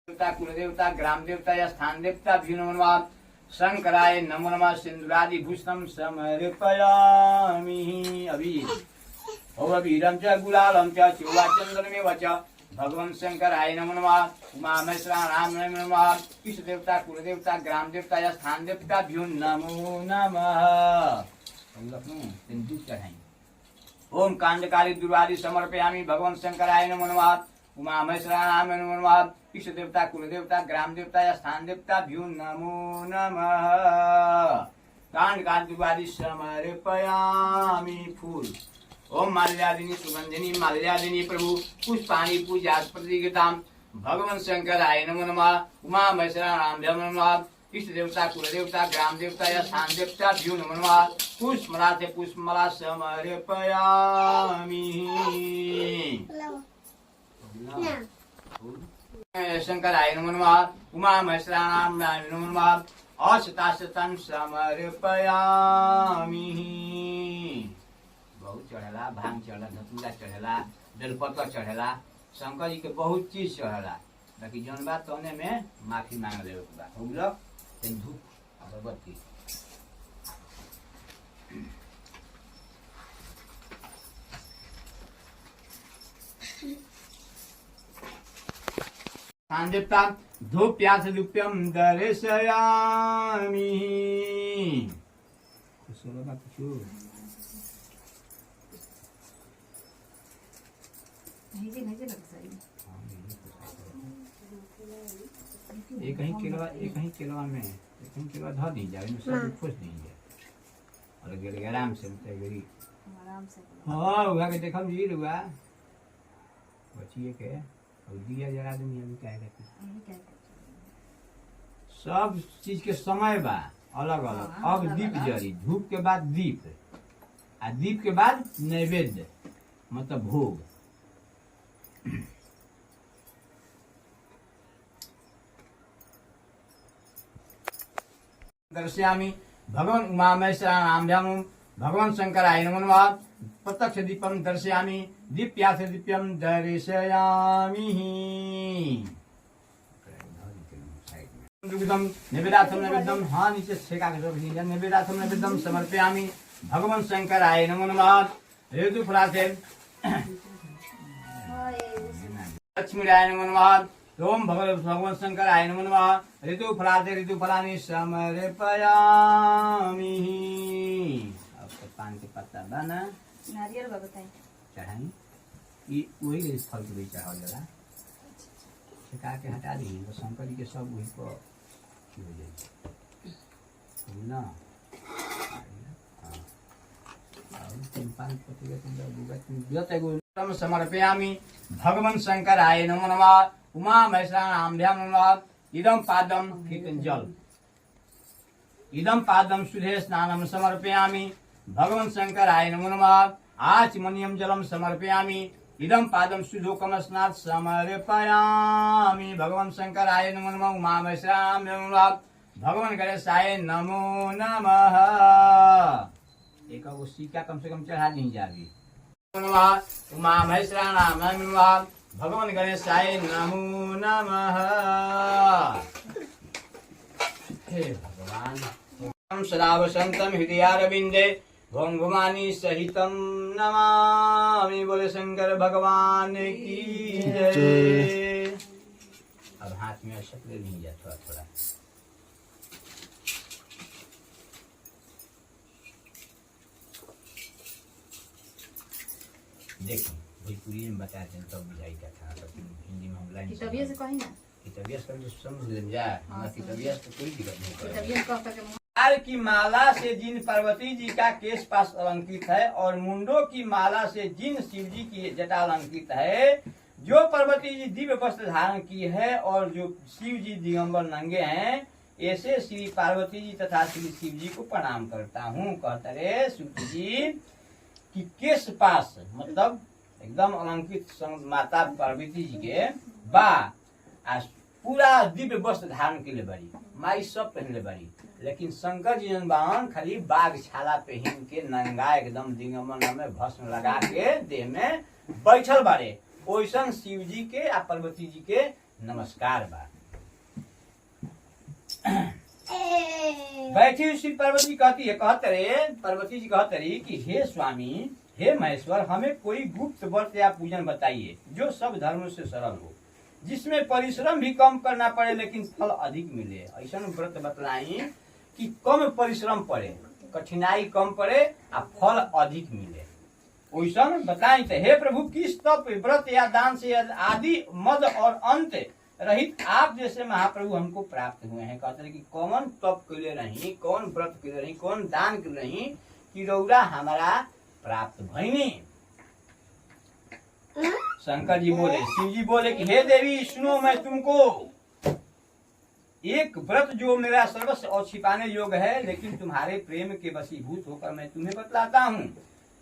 देवता कुलदेवता ग्राम देवता या स्थान देवता भी नमो नमः। शंकराय नमो नमः। सिंदूरादि भूषणं समर्पयामि। अबीरं च गुलालं च चूड़ाचन्दनमेव च भगवन् शंकराय नमो नमः। उमा महेश्वराय नमो नमः। इष्ट देवता कुलदेवता ग्राम देवता या स्थान देवता भी नमो नमः। ओम कांडकारी दुर्वादि समर्पयामि। भगवन् शंकराय नमो नमः। उमा महेश्वराय नमो नमः। इष्ट देवता कुलदेवता ग्राम देवता या स्थान देवता भी नमो नमः। कांडकारी दुर्वादि समर्पयामि। फूल ओम माल्यादिनी सुगंधिनी माल्यादिनी प्रभु पुष्पाणि पूजास्पतिगतां भगवन् शंकराय नमो नमः। उमा महेश्वराय नमो नमः। इष्ट देवता कुलदेवता ग्राम देवता या स्थान देवता भ्यो नमो नमः। पुष्पमाला से पुष्पमाला समर्पयामि। शंकराय नमो नमः। उमा महेश्वराय नमो नमः। अशताशतं समर्पयामि। बहुत चढ़ेला, भांग चढ़ेला, धतूरा चढ़ेला, बेलपत्र चढ़ेला, शंकर जी के बहुत चीज चढ़ेला। बाकी जौन बात तौने में माफी मांग लेवे के बा। हो गेलो धूप अगरबत्ती स्थान देवता धूप प्यास रूप्यम दर्शयामि। एक ही किलो में एक ही किलो धो दी जाए सब खुश दीजिए और गिर आराम से हाँ उगा के देखम जी रुआ बचिए के और दिया जरा दूंगी अभी क्या कहते सब चीज के समय बा अलग अलग। अब दीप जरी धूप के बाद दीप आ दीप के बाद नैवेद्य मतलब भोग। दर्शयामि। भगवान उमा महेश्वराभ्यां भगवान शंकराय नमो नमः। प्रत्यक्ष दीपम दर्शयामि। दीप्यास दीप्यम दर्शयामि। निवेदार्थम नैवेद्यम हाँ नीचे छेका के निवेदार्थम नैवेद्यम समर्पयामि। भगवान शंकराय नमो नमः। ऋतु फलासे लक्ष्मीराय नमो नमः। ओम भगवान शंकराय नमो नमः। ऋतु फलाते ऋतु फलानि समर्पयामि। अब तो पान के पत्ता बना नारियल बताई चढ़ाई ये वही फल के भी चढ़ाओ जरा छिका के हटा दी तो शंकर जी के सब वही पर हो जाए ना। समर्पयामि। भगवान शंकराय नमो नमः। उमा महेश्वराभ्यां नमः। इदं पादं जल इदं पादं शुद्धे स्नानं समर्पयामि। भगवान शंकराय नमो नमः। आचमनीयं जलं समर्पयामि। इदं पादं शुद्धोकं स्नात समर्पयामि। भगवान शंकराय नमो नमः। उमा महेश्वराभ्यां नमो नमः। भगवान गणेशाय नमो नमः। एक सिक्का कम से कम चढ़ा दी जाएगी। उमा महेश्वराभ्यां नमः। भगवान गणेशाय नमो नमः। हे भगवान सदा वसंतम हृदयारविंदे भों भुमानी सहितम नमामि। बोले शंकर भगवान की जय। अब हाथ में शक्ल नहीं जा थोड़ा थोड़ा देखो भोजपुरी में बताते हैं तब बुझाई क्या था तब हिंदी में हम लाइन किताबिया से कही ना किताबिया से समझ ले जाए ना किताबिया से कोई दिक्कत नहीं किताबिया कह के हार की माला से जिन पार्वती जी का केश पास अलंकृत है और मुंडों की माला से जिन शिव जी की जटा अलंकृत है, जो पार्वती जी दिव्य वस्त्र धारण की है और जो शिव जी दिगंबर नंगे हैं, ऐसे श्री पार्वती जी तथा श्री शिव जी को प्रणाम करता हूँ। कहते रे शिव जी की केश पास मतलब एकदम अलंकृत माता पार्वती जी के बा पूरा दिव्य वस्त्र धारण के लिए बड़ी माई सब पहनले बड़ी, लेकिन शंकर जी बावन खाली बाघ छाला पहन के नंगा एकदम दिगंबर में भस्म लगा के देह में बैठल बारे। ओइसन शिव जी के आ पार्वती जी के नमस्कार बा। बैठी हुई श्री पार्वती कहती है, पार्वती जी कहते रही कि हे स्वामी, हे महेश्वर, हमें कोई गुप्त व्रत या पूजन बताइए जो सब धर्मों से सरल हो, जिसमें परिश्रम भी कम करना पड़े लेकिन फल अधिक मिले। ऐसा व्रत बतलाई कि कम परिश्रम पड़े, कठिनाई कम पड़े आ फल अधिक मिले। वैसा बताई थे। हे प्रभु, किस तप, व्रत या दान से आदि मद और अंत रहित आप जैसे महाप्रभु हमको प्राप्त हुए हैं। कहते हैं कि कौन तप के लिए नहीं, कौन व्रत के लिए नहीं, कौन दान के लिए नहीं कि रौरा हमारा प्राप्त भईनी। शंकर जी बोले, शिव जी बोले कि हे देवी सुनो, मैं तुमको एक व्रत जो मेरा सर्वस्व और छिपाने योग्य है लेकिन तुम्हारे प्रेम के वशीभूत होकर मैं तुम्हें बतलाता हूँ।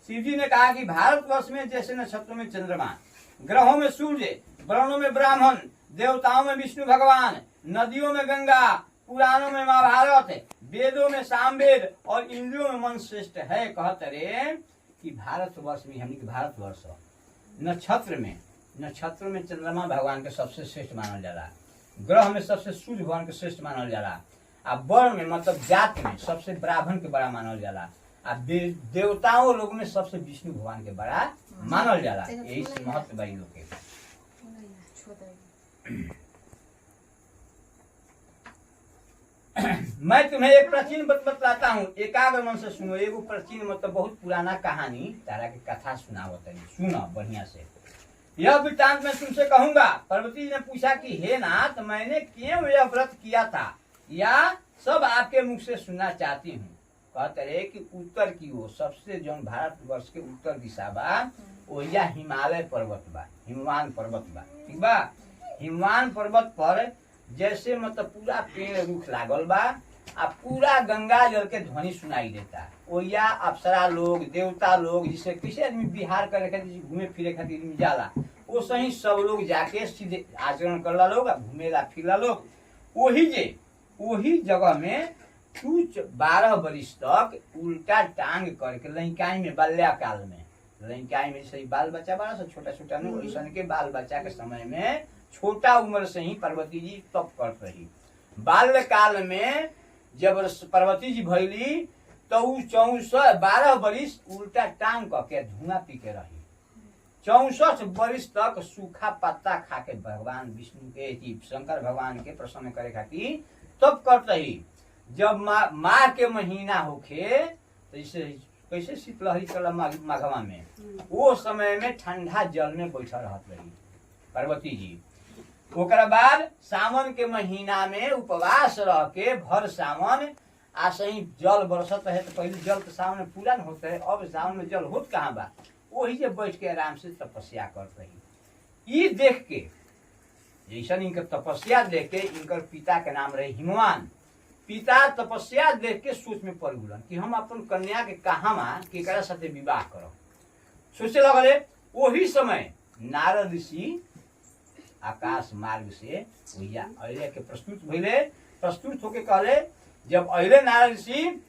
शिव जी ने कहा कि भारतवर्ष में जैसे नक्षत्रों में चंद्रमा, ग्रहों में सूर्य, वर्णों में ब्राह्मण, देवताओं में विष्णु भगवान, नदियों में गंगा, पुराणों में महाभारत, वेदों में सामवेद और इंद्रियों में मन श्रेष्ठ है। कहते रहे कि भारतवर्ष में, हमने भारतवर्ष नक्षत्र में चंद्रमा भगवान के सबसे श्रेष्ठ मानल जाला, ग्रह में सबसे सूर्य भगवान के श्रेष्ठ मानल जाला, आ वर्ण में मतलब जात में सबसे ब्राह्मण के बड़ा मानल जाला, आ देवताओं लोग में सबसे विष्णु भगवान के बड़ा मानल जाला। यही महत्व बड़ी लोग के। मैं तुम्हें एक प्राचीन बात बतलाता हूँ, एकाग्र मन से सुनो। एगो प्राचीन मतलब बहुत पुराना कहानी तारा की कथा सुनावत है, सुनो बढ़िया से। यह वृत्तांत मैं तुमसे कहूंगा। पार्वती जी ने पूछा कि हे नाथ, मैंने क्यों यह व्रत किया था या सब आपके मुख से सुनना चाहती हूँ। कहते रहे कि उत्तर की ओर सबसे जो भारतवर्ष के उत्तर दिशा बा ओया हिमालय पर्वत बा, हिमवान पर्वत बा, ठीक बा। हिमवान पर्वत पर जैसे मतलब पूरा पेड़ रुख लागल बा, आ पूरा गंगा जल के ध्वनि सुनाई देता। ओया अप्सरा लोग, देवता लोग, जिसे किसी आदमी बिहार करे खातिर घूमे फिरे खातिर जाला, वो सही सब लोग जाके सीधे आचरण करला लोग, घूमेला फिरला लोग। वही जगह में कुछ 12 वर्ष तक उल्टा टांग करके लंकाई में, बाल्याकाल में, लंकाई में सही बाल बच्चा बड़ा सा छोटा छोटा नहीं, वैसा के बाल बच्चा के समय में छोटा उम्र से ही पार्वती जी तप करत रही। बाल्यकाल में जब पार्वती जी भैली तो 12 वर्ष उल्टा टांग करके धुआं पी के रही। 64 वर्ष तक सूखा पत्ता खा के भगवान विष्णु के, शंकर भगवान के प्रसन्न करे खातिर तप करत रही। जब माघ के महीना होखे तो इसे कैसे शीतलहरी चला माघवा में, वो समय में ठंडा जल में बैठा रहत रही पार्वती जी। ओकरा बाद सावन के महीना में उपवास रह के भर सावन आसही जल बरसत है। तो पहले जल तो सावन में पूरा न होता है, अब सावन में जल होत कहाँ बा, वही जे बैठ के आराम से तपस्या करत रही। ये देख के जैसा इनकर तपस्या देख के इनकर पिता के नाम रहे हिमवान। पिता तपस्या देख के सोच में पड़ गुलन कि हम अपन कन्या के कहाँ केकरा साथे विवाह करब। सोचे लगले। वही समय नारद ऋषि आकाश मार्ग से भैया अले के प्रस्तुत भइले। प्रस्तुत होके कहले, जब अले नारद ऋषि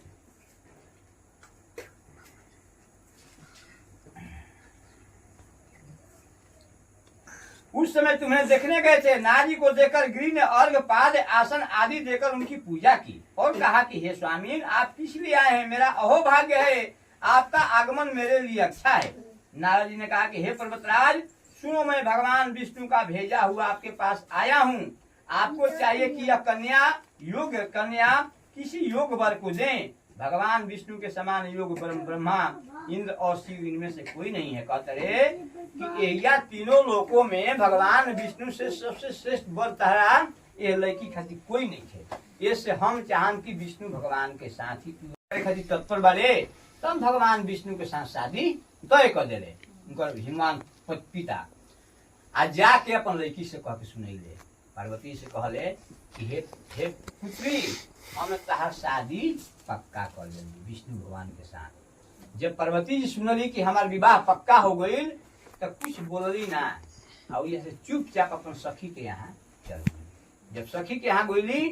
उस समय तुम्हें देखने गए थे। नारी को देखकर गिरी ने अर्घ पाद आसन आदि देकर उनकी पूजा की और कहा कि हे स्वामी, आप किस लिए आए हैं? मेरा अहोभाग्य है, आपका आगमन मेरे लिए अच्छा है। नारद जी ने कहा कि हे पर्वतराज सुनो, मैं भगवान विष्णु का भेजा हुआ आपके पास आया हूँ। आपको चाहिए कि यह योग्य कन्या किसी योग वर को दें। भगवान विष्णु के समान योग ब्रह्मा, इंद्र और शिव इनमें से कोई नहीं है। कहते रहे कि यह तीनों लोकों में भगवान विष्णु से सबसे श्रेष्ठ वर तहरा ये लड़की खातिर कोई नहीं है। इससे हम चाहन कि विष्णु भगवान के साथ ही खातिर तत्पर बारे, तब भगवान विष्णु के साथ शादी तय कर दे। हिमवान पिता आज जाके अपन लड़की से कह के सुनैले। पार्वती से कहले कि हे पुत्री, हम तहार शादी पक्का कर लेंगे विष्णु भगवान के साथ। जब पार्वती जी सुनली कि हमार विवाह पक्का हो गई तो कुछ बोलली ना, और ये चुपचाप अपन सखी के यहाँ चल गई। जब सखी के यहाँ गईली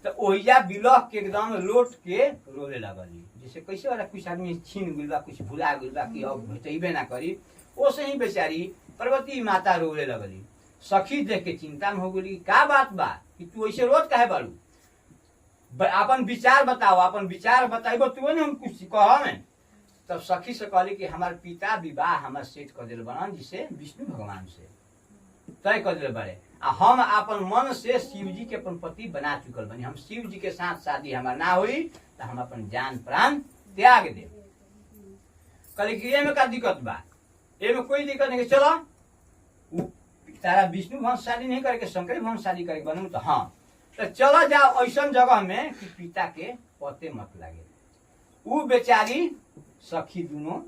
तो ओहिया बिलह के एकदम लोट के रोले लगली। जैसे कैसे वाला कुछ आदमी छीन गई बा, कुछ भुला गई बा कि अब भेटेबे ना करी, ओसे ही बेचारी पार्वती माता रोले लगली। सखी देख के चिंता में हो गई, का बात बा कि तू ऐसे रोज काहे बाड़ू? अपन विचार बताओ, अपन विचार बताइबो तू ने हम कुछ कह में। तब सखी से कहली कि हमार पिता विवाह हमार सेट कर दिल बनन जिसे विष्णु भगवान से तय कर दिल बड़े, आ हम अपन मन से शिव जी के अपन पति बना चुकल बनी। हम शिव जी के साथ शादी हमार ना हुई तो हम अपन जान प्राण त्याग दे। कहली कि एमे का दिक्कत बा? एमे कोई दिक्कत नहीं, चलो तारा विष्णु भगवान शादी नहीं करके शंकर भगवान शादी करके बनू तो हाँ, तो चलो जाओ ऐसा जगह में कि पिता के पते मत लगे। उ बेचारी सखी दोनों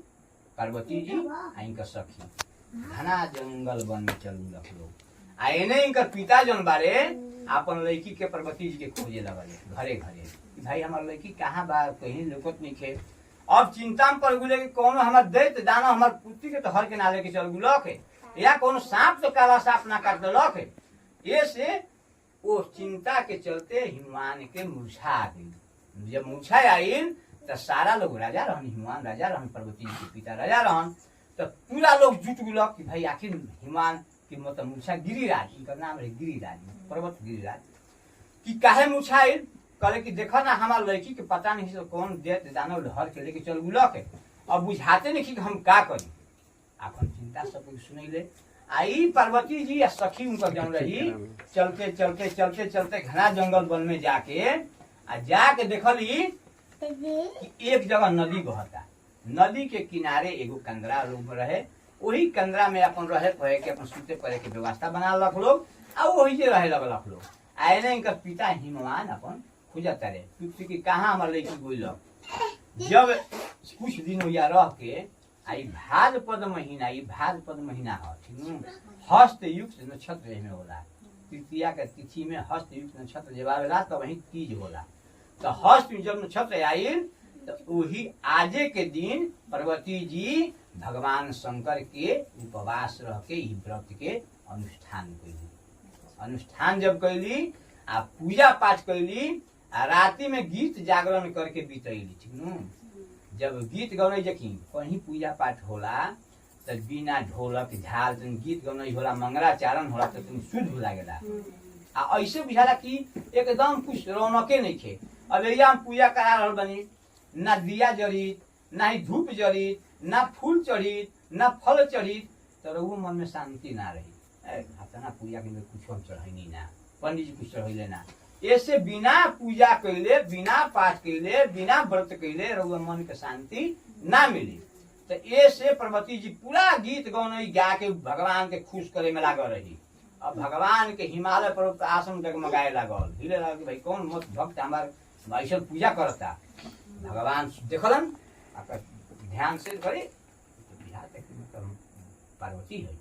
पार्वती जी आ इनका सखी घना जंगल वन में चल लोग आ एने इनकर पिता जन बारे अपन लड़की के पार्वती जी के खोजे लगले घरे घरे कि भाई हमार लड़की कहाँ बा, कहीं लुकत नहीं खे। अब चिंता में पड़ गुले कि कौनो हमार दैत दाना हमार पुत्री के तो हर के ना लेके चल गुलक है, या कोनो सांप तो काला सांप ना काट देलक है। ये से वो चिंता के चलते हिमान के मूर्छा गई। जब मूर्छा आयल तो सारा लोग राजा रहन, हिमान राजा रहन, पार्वती जी के पिता राजा रहन, तो पूरा लोग जुट गुलक कि भाई आखिर हिमान की मतलब मूर्छा गिरिराज, इनका नाम है गिरिराज, पर्वत गिरिराज कि काहे मूर्छा आयल। कहले कि देखो ना हमार लड़की के पता नहीं तो कौन देत दानव हर के लेके चल गुलक है। अब बुझाते नहीं कि हम का करी, अपन चिंता सब कुछ सुनैले। आई पार्वती जी या सखी उनका जम रही चलते चलते चलते चलते घना जंगल वन में जाके देखली कि एक जगह नदी बहता। नदी के किनारे एगो कंदरा लोग रहे, वही कंदरा में अपन रहे पहे के अपन सूते पड़े के व्यवस्था बना लख लोग आ वही जे रहे लगलक लोग। आने इनका पिता हिमवान अपन खोजत रहे पुत्री की कहाँ हमार लड़की बोलक। जब कुछ दिन या रह के आई भाद्रपद महीना, ये भाद्रपद महीना है हस्त युक्त नक्षत्र में होला, तृतीया के तिथि में हस्त युक्त नक्षत्र जब आवेला तो वही तीज होला। तो हस्त में जब नक्षत्र आयल तो वही आजे के दिन पार्वती जी भगवान शंकर के उपवास रह के ही व्रत के अनुष्ठान कैली। अनुष्ठान जब कैली आ पूजा पाठ कैली आ राति में गीत जागरण करके बीतैली। ठीक न, जब गीत गौने जखी कहीं पूजा पाठ होला तो बिना ढोलक झाल गीत गौने होला, मंगलाचरण होला तो तुम शुद्ध लागेला। आ ऐसे बुझाला कि एकदम कुछ रौनके नहीं खे। अब हम पूजा करा रहल बनी, ना दिया जरित, ना ही धूप जरित, ना फूल चढ़ित, ना फल चढ़ित, तो रघु मन में शांति ना रही। ना पूजा के कुछ हम चढ़ैनी ना, पंडित जी कुछ चढ़ैले ना। ऐसे बिना पूजा कैले, बिना पाठ कैले, बिना व्रत कैले रघु मन के शांति ना मिली। तो ऐसे पार्वती जी पूरा गीत गौने गा के भगवान के खुश करे में लागल रही। अब भगवान के हिमालय पर्वत आसन डगमगाए लागल, हिले लागल भाई कौन मत भक्त हमार ऐसा पूजा करता। भगवान देखलन ध्यान से करे तो पार्वती है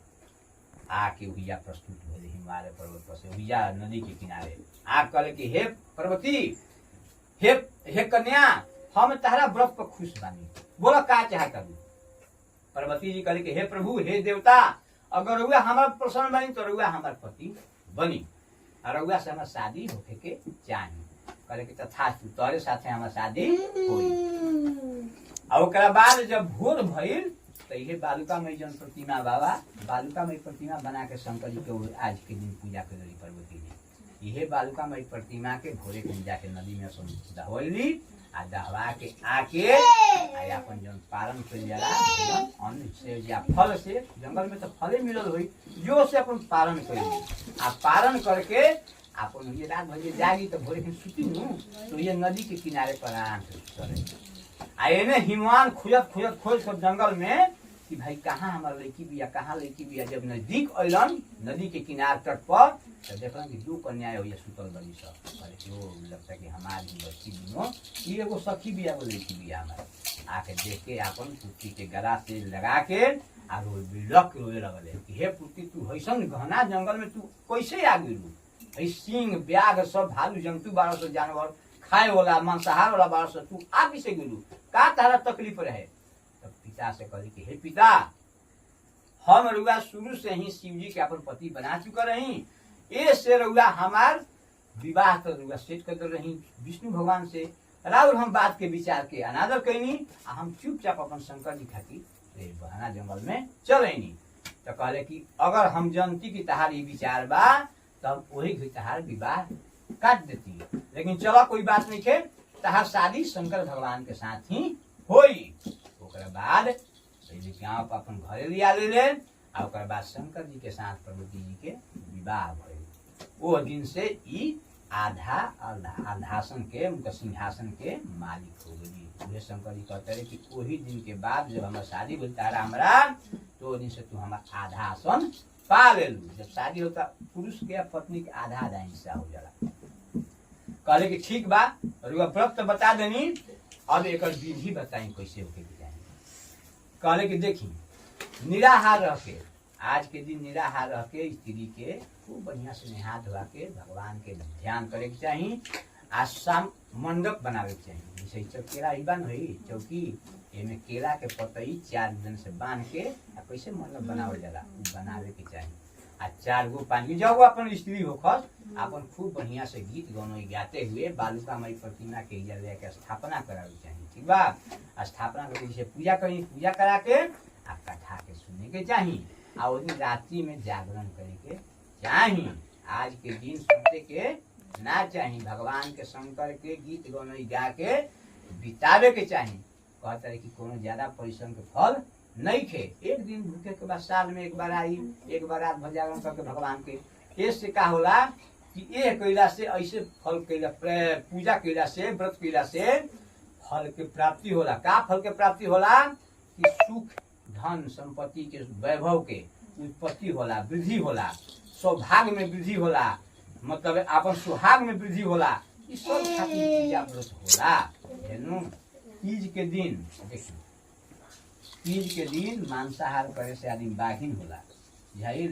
आके हुआ प्रस्तुत भले हिमालय पर्वत पर से हुआ नदी के किनारे आ कहले कि हे पार्वती, हे कन्या, हम तारा व्रत पर खुश बानी, बोला का चाहे करू। पार्वती जी कहले कि हे प्रभु, हे देवता, अगर रउआ हमार प्रसन्न बनी तो रउआ हमार पति बनी, और रउआ से हमार शादी होके के चाही। कहले कि तथास्तु, तोरे साथे हमार शादी होई। और ओकरा बाद जब भोर भइल तो ये बालुका में जन प्रतिमा बाबा, बालुका में प्रतिमा बना के शंकर जी के आज के दिन पूजा कर रही पार्वती जी। यह बालुका में प्रतिमा के भोरे के जाके नदी में दहवली आ दहवा के आके अपन जन पालन कर जाला अन्न से या फल से, जंगल में तो फले मिलल हुई, जो से अपन पालन करी आ पालन करके अपन ये रात भर जागी तो भोरे के सुती नु तो ये नदी के किनारे पर आराम से चले। आ एने हिमवान खोज जंगल में कि भाई कहाँ हमार लड़की बिया, कहाँ लड़की बिया। जब नजदीक अलन नदी के किनारे तट पर तो देखलन कि दो कन्या हो सुतल बड़ी सब। कहले कि वो लगता है कि हमारी बच्ची दोनों ये एगो सखी बिया, वो लड़की बिया हमारे। आके देख के अपन पुत्री के गला से लगा के आ रोए लगले कि हे पुत्री, तू ऐसन घना जंगल में तू कैसे आ गेलू? सिंह ब्याघ सब भालू जंतु बारह सौ जानवर खाए वाला मांसाहार वाला बारह सौ, तू आ किसे गेलू? का तारा तकलीफ रहे? तब पिता से कहली कि हे पिता, हम रउआ शुरू से ही शिव जी के अपन पति बना चुका रही, ए से रउआ हमार विवाह तो रउआ सेट कर दे रही विष्णु भगवान से। राउर हम बात के विचार के अनादर कैनी आ हम चुपचाप अपन शंकर जी खातिर बहाना जंगल में चलैनी। तो कहले कि अगर हम जनती की तहार विचार बा तब वही तहार विवाह काट देती है। लेकिन चलो कोई बात नहीं है, तहार शादी शंकर भगवान के साथ ही होई। ओकरा बाद पहले गाँव अपन घरे लिया ले और ओकर बाद शंकर जी के साथ पार्वती जी के विवाह भइल। वो दिन से ई आधासन के उनका सिंहासन के मालिक हो गई। उहे शंकर जी कहते रहे कि वही दिन के बाद जब हमारा शादी होता रहा हमारा, तो दिन से तू हमारा आधा आसन पा ले लू। जब शादी होता पुरुष के पत्नी के आधा आधा हिस्सा हो जाला। कहले कि ठीक बा, और व्रत तो बता देनी, अब एक विधि बताई कैसे होके जाए। कहले कि देखी निराहार रह के, आज के दिन निराहार रह के स्त्री के खूब बढ़िया से नहा धोआ के भगवान के ध्यान करे के चाहिए। आज शाम मंडप बनावे के चाहिए। जैसे केला बन हुई चौकी, एमे केला के पतई 4 दिन से बांध के कैसे मंडप बनावल जाला, बनावे के चाहिए। आ 4 गो पानी जाओ अपन स्त्री होखस, अपन खूब बढ़िया से गीत गानो गाते हुए बालुका माई प्रतिमा के इजा लेके स्थापना करावे चाहिए। ठीक बा, स्थापना करके से पूजा करी, पूजा करा के आ कथा के सुने के चाहिए। आ उस दिन रात्रि में जागरण करे के चाहिए। आज के दिन सुनते के ना चाहिए, भगवान के शंकर के गीत गानो गा के बितावे के चाहिए। कहते रहे कि कोनो ज्यादा परिश्रम के फल नहीं खे। एक दिन भूखे के बाद साल में एक बार आई, एक बार रात भर जागरण करके भगवान के इससे का होला कि ये कैला से ऐसे फल कैला, पूजा कैला से, व्रत कैला से फल के प्राप्ति होला। का फल के प्राप्ति होला कि सुख धन संपत्ति के वैभव के उत्पत्ति होला, वृद्धि होला, सौभाग्य में वृद्धि होला, मतलब अपन सुहाग में वृद्धि होला। इस सब खातिर पूजा व्रत होला। तीज के दिन देखिए, तीज के दिन मांसाहार करे से आदमी बाघिन होला। यही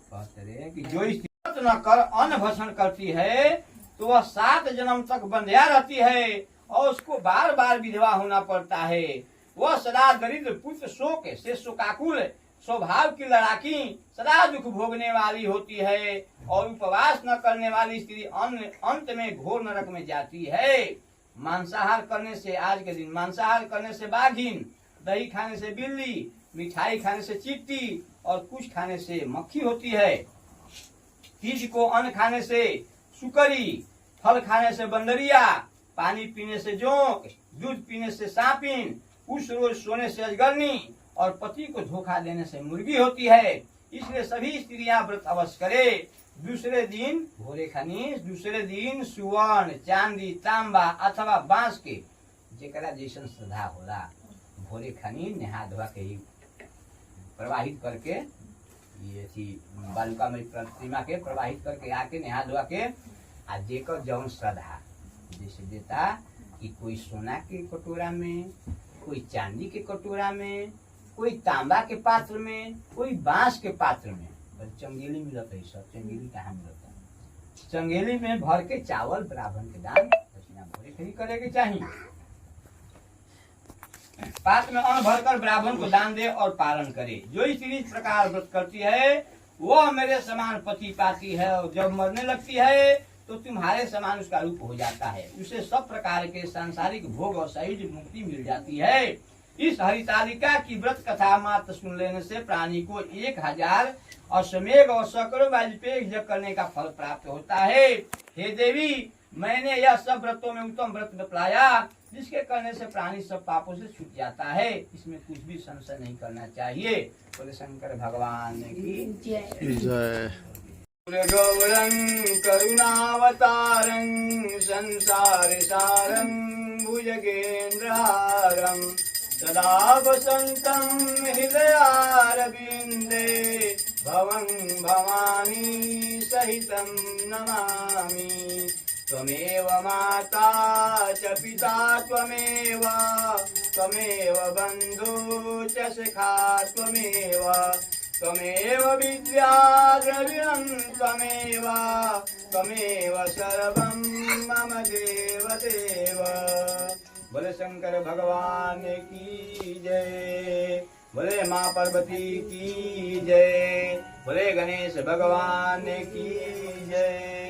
कहते कि जो स्त्री न कर अन्न भक्षण करती है तो वह 7 जन्म तक बंध्या रहती है और उसको बार बार विधवा होना पड़ता है। वह सदा दरिद्र पुत्र शोक से शोकाकुल स्वभाव की लड़ाकी, सदा दुख भोगने वाली होती है और उपवास न करने वाली स्त्री अंत में घोर नरक में जाती है। मांसाहार करने से, आज के दिन मांसाहार करने से बाघिन, दही खाने से बिल्ली, मिठाई खाने से चींटी और कुछ खाने से मक्खी होती है। तीज को अन्न खाने से सुकरी, फल खाने से बंदरिया, पानी पीने से जोंक, दूध पीने से सांपिन, उस रोज सोने से अजगरनी और पति को धोखा देने से मुर्गी होती है। इसलिए सभी स्त्रियां व्रत अवश्य करे। दूसरे दिन भोरे खनीस, दूसरे दिन सुवर्ण, चांदी, तांबा अथवा बांस के जेकरा जैसन श्रद्धा होला, भोरे खनी नहा धोआ के ही प्रवाहित करके, ये थी बालुका में प्रतिमा के प्रवाहित करके आके नहा धोआ के आ जेकर जौन श्रद्धा जैसे देता कि कोई सोना के कटोरा में, कोई चांदी के कटोरा में, कोई तांबा के पात्र में, कोई बांस के पात्र में। चंगेली मिलता है, सब चंगेली कहाँ मिलता है? चंगेली में भर के चावल ब्राह्मण के दान दक्षिणा भोरे खरी करे के चाहिए। पात्र में अन्न भरकर ब्राह्मण को दान दे और पालन करे। जो स्त्री इस प्रकार व्रत करती है वह मेरे समान पति पाती है और जब मरने लगती है तो तुम्हारे समान उसका रूप हो जाता है। उसे सब प्रकार के सांसारिक भोग और सहज मुक्ति मिल जाती है। इस हरितालिका की व्रत कथा मात्र सुन लेने से प्राणी को 1000 अश्वमेध और सैकड़ों वाजपेयी यज्ञ करने का फल प्राप्त होता है। हे देवी, मैंने यह सब व्रतों में उत्तम व्रत बतलाया जिसके करने से प्राणी सब पापों से छूट जाता है। इसमें कुछ भी संशय नहीं करना चाहिए। बोले शंकर भगवान की जय। गौरं करुणावतारं संसार सारं भुजगेन्द्रहारं सदा वसन्तं हृदयारविन्दे भवं भवानी सहितं नमामि। त्वमेव माता च पिता त्वमेव बन्धु च सखा त्वमेव विद्या द्रविणं त्वमेव सर्वं मम देवदेव। बोले शंकर भगवान की जय। बोले माँ पार्वती की जय। बोले गणेश भगवान की जय।